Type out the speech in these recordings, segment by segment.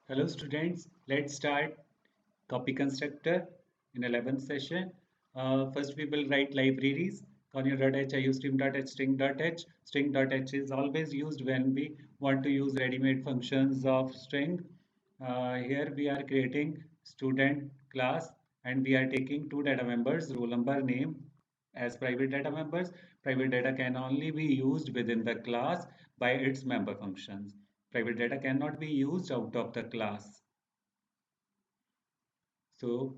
Hello students, let's start copy constructor in 11th session. First we will write libraries, conio.h, iostream.h, string.h. String.h is always used when we want to use ready-made functions of string. Here we are creating student class and we are taking two data members, roll number, name as private data members. Private data can only be used within the class by its member functions. Private data cannot be used out of the class. So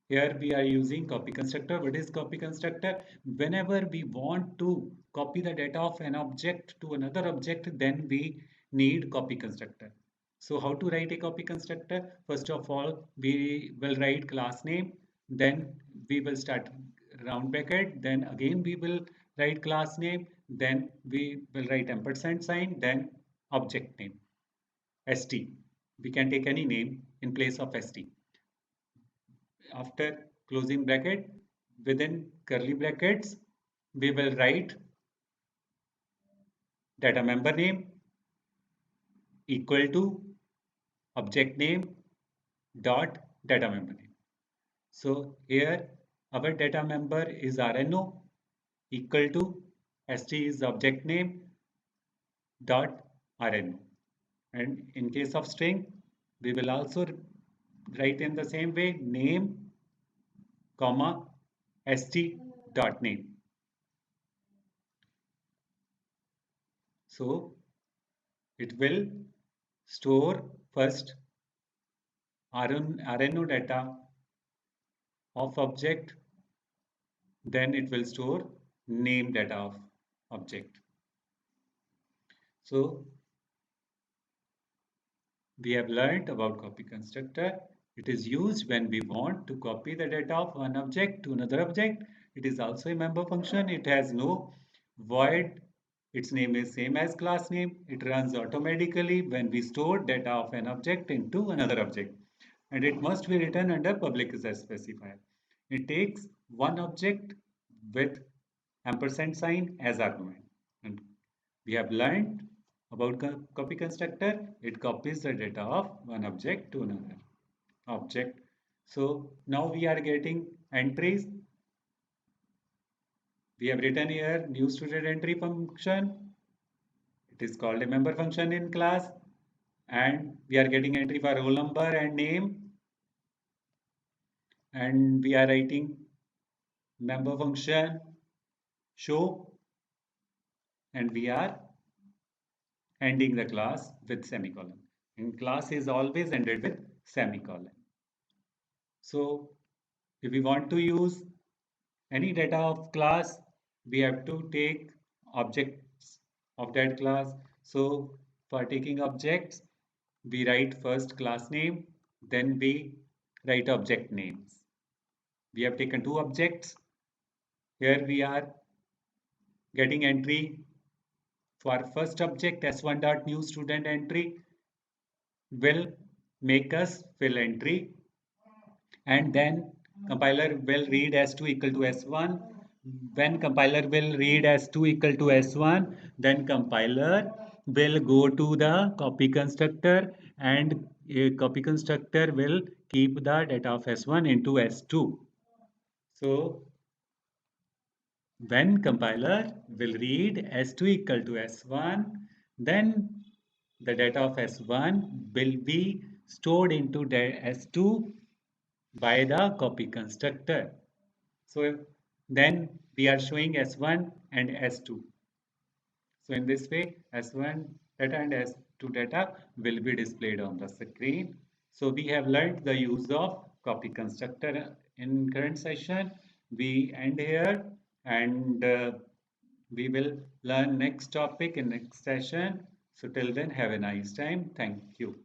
here we are using copy constructor. What is copy constructor? Whenever we want to copy the data of an object to another object, then we need copy constructor. So how to write a copy constructor? First of all, we will write class name, then we will start round bracket, then again we will write class name, then we will write ampersand sign, then object name, st. We can take any name in place of st. After closing bracket, within curly brackets, we will write data member name equal to object name dot data member name. So here our data member is RNO equal to st is object name dot RNO. And in case of string, we will also write in the same way name comma st dot name. So it will store first RNO data of object, then it will store name data of object. So we have learned about copy constructor. It is used when we want to copy the data of one object to another object. It is also a member function. It has no void. Its name is same as class name. It runs automatically when we store data of an object into another object. And it must be written under public specifier. It takes one object with ampersand sign as argument. And we have learned about copy constructor. It copies the data of one object to another object. So now we are getting entries. We have written here new student entry function. It is called a member function in class. And we are getting entry for roll number and name. And we are writing member function show. And we are ending the class with semicolon. And class is always ended with semicolon. So if we want to use any data of class, we have to take objects of that class. So for taking objects, we write first class name, then we write object names. We have taken two objects. Here we are getting entry for first object s1.new student entry will make us fill entry, and then compiler will read s2 equal to s1. When compiler will read s2 equal to s1, then compiler will go to the copy constructor, and a copy constructor will keep the data of s1 into s2. So when compiler will read s2 equal to s1, then the data of s1 will be stored into the s2 by the copy constructor. So then we are showing S1 and S2. So in this way, S1 data and S2 data will be displayed on the screen. So we have learned the use of copy constructor in current session. We end here, and we will learn next topic in next session. So till then, have a nice time. Thank you.